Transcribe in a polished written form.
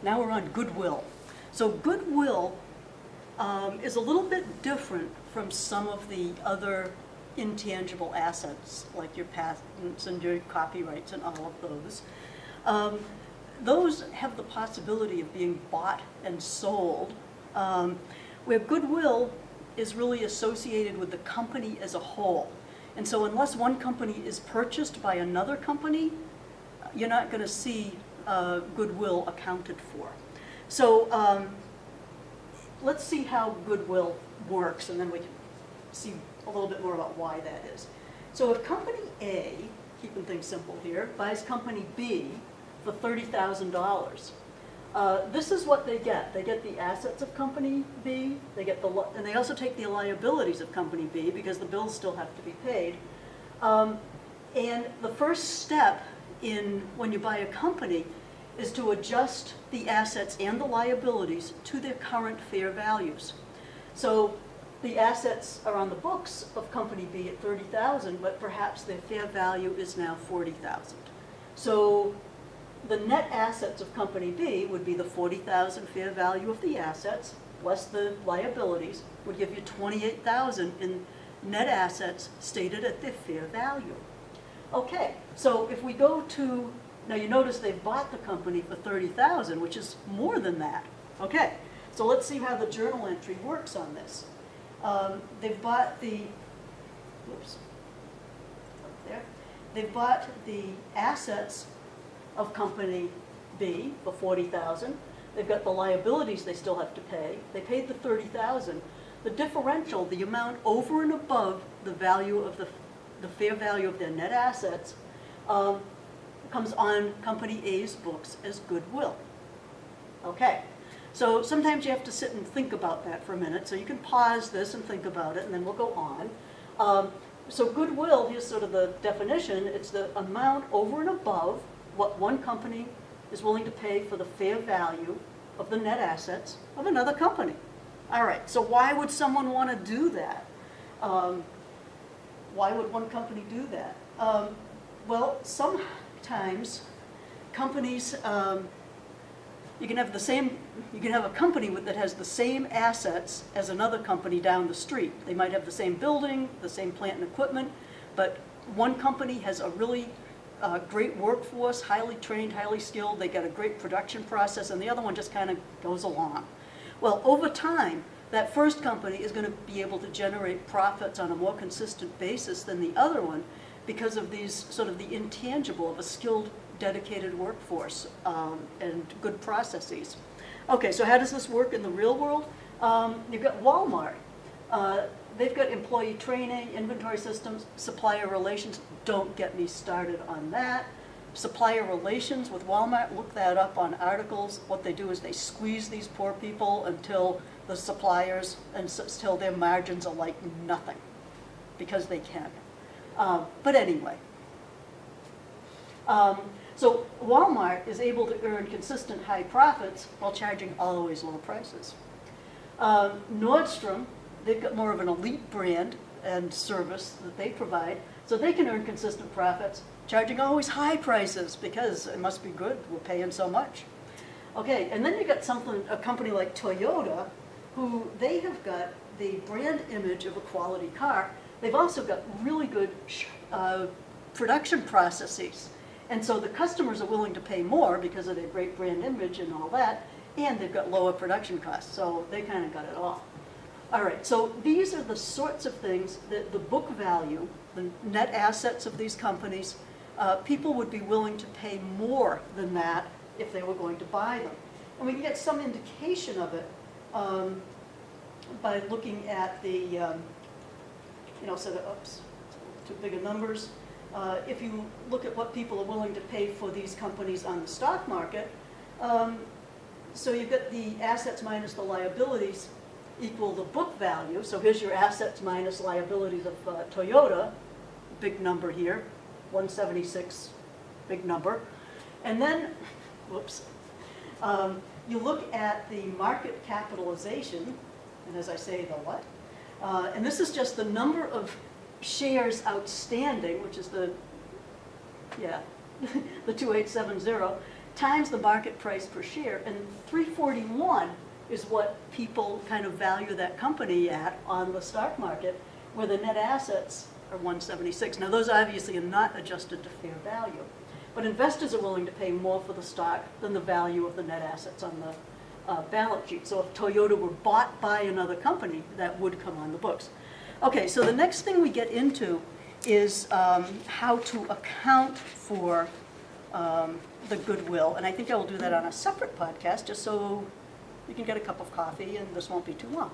Now we're on Goodwill. So Goodwill is a little bit different from some of the other intangible assets, like your patents and your copyrights and all of those. Those have the possibility of being bought and sold, where Goodwill is really associated with the company as a whole. And so unless one company is purchased by another company, you're not going to see Goodwill accounted for. So let's see how Goodwill works, and then we can see a little bit more about why that is. So if company A, keeping things simple here, buys company B for $30,000, this is what they get. They get the assets of company B, and they also take the liabilities of company B because the bills still have to be paid. And the first step when you buy a company is to adjust the assets and the liabilities to their current fair values. So the assets are on the books of company B at $30,000, but perhaps their fair value is now $40,000. So the net assets of company B would be the $40,000 fair value of the assets, less the liabilities, would give you $28,000 in net assets stated at their fair value. Okay, so if we go to, now you notice they've bought the company for $30,000, which is more than that. Okay, so let's see how the journal entry works on this. They've bought the, whoops, up there. They've bought the assets of company B for $40,000. They've got the liabilities they still have to pay. They paid the $30,000. The differential, the amount over and above the value of the fair value of their net assets, comes on company A's books as Goodwill. Okay, so sometimes you have to sit and think about that for a minute. So you can pause this and think about it, and then we'll go on. So Goodwill, here's sort of the definition. It's the amount over and above what one company is willing to pay for the fair value of the net assets of another company. All right, so why would someone want to do that? Why would one company do that? Well, sometimes companies, you can have a company that has the same assets as another company down the street. They might have the same building, the same plant and equipment, but one company has a really great workforce, highly trained, highly skilled, they got a great production process, and the other one just kind of goes along. Well, over time, that first company is going to be able to generate profits on a more consistent basis than the other one because of these sort of the intangible of a skilled, dedicated workforce and good processes. Okay, so how does this work in the real world? You've got Walmart. They've got employee training, inventory systems, supplier relations. Don't get me started on that. Supplier relations with Walmart, look that up on articles. What they do is they squeeze these poor people until the suppliers, until their margins are like nothing, because they can. But anyway. So Walmart is able to earn consistent high profits while charging always low prices. Nordstrom, they've got more of an elite brand and service that they provide, so they can earn consistent profits, charging always high prices because it must be good, we're paying so much. Okay, and then you got a company like Toyota, who they have got the brand image of a quality car. They've also got really good production processes. And so the customers are willing to pay more because of their great brand image and all that, and they've got lower production costs, so they kind of got it all. All right, so these are the sorts of things that the book value, the net assets of these companies, people would be willing to pay more than that if they were going to buy them. And we can get some indication of it by looking at the, oops, too big of numbers. If you look at what people are willing to pay for these companies on the stock market, so you've got the assets minus the liabilities equal the book value. So here's your assets minus liabilities of Toyota, big number here, 176, big number. And then, whoops, you look at the market capitalization, and as I say, the what? And this is just the number of shares outstanding, which is the 2870, times the market price per share, and 341 is what people kind of value that company at on the stock market, where the net assets are 176. Now, those obviously are not adjusted to fair value, but investors are willing to pay more for the stock than the value of the net assets on the balance sheet. So if Toyota were bought by another company, that would come on the books. Okay, so the next thing we get into is how to account for the goodwill, and I think I will do that on a separate podcast, just so you can get a cup of coffee and this won't be too long.